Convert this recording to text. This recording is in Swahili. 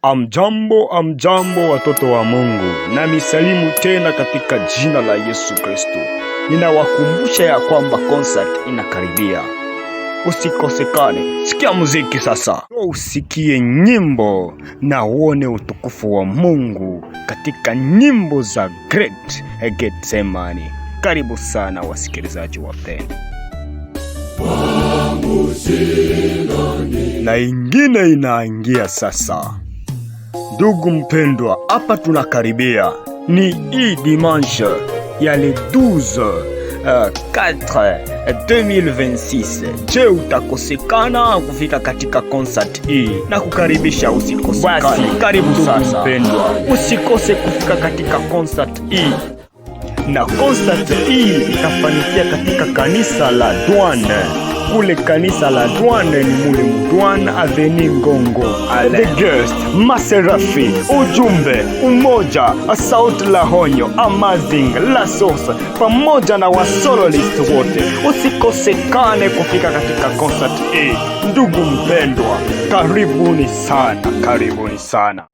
Amjambo watoto wa Mungu, na misalimu tena katika jina la Yesu Kristo. Ninawakumbusha ya kwamba concert inakaribia. Usikosekane. Sikia muziki sasa. Usikie nyimbo na uone utukufu wa Mungu katika nyimbo za Great Gethsemane. Karibu sana wasikilizaji wapendwa. Na ingine inaingia sasa. Ndugu mpendwa, hapa tunakaribia. Ni hii dimanche ya le 12/4/2026. Je, utakosekana kufika katika concert hii? Na kukaribisha usikosekane. Basi karibu sasa mpendwa, usikose kufika katika concert hii. Na concert hii itafanikia katika kanisa la Douane. Kule kanisa la Douane ni mule Douane Avenue Ngongo. The Guest, Maserafi, Ujumbe, Umoja, Sauti la Honyo, Amazing, La Source, pamoja na wasololist wote. Usikosekane kufika katika concert hii. Ndugu mpendwa, karibuni sana.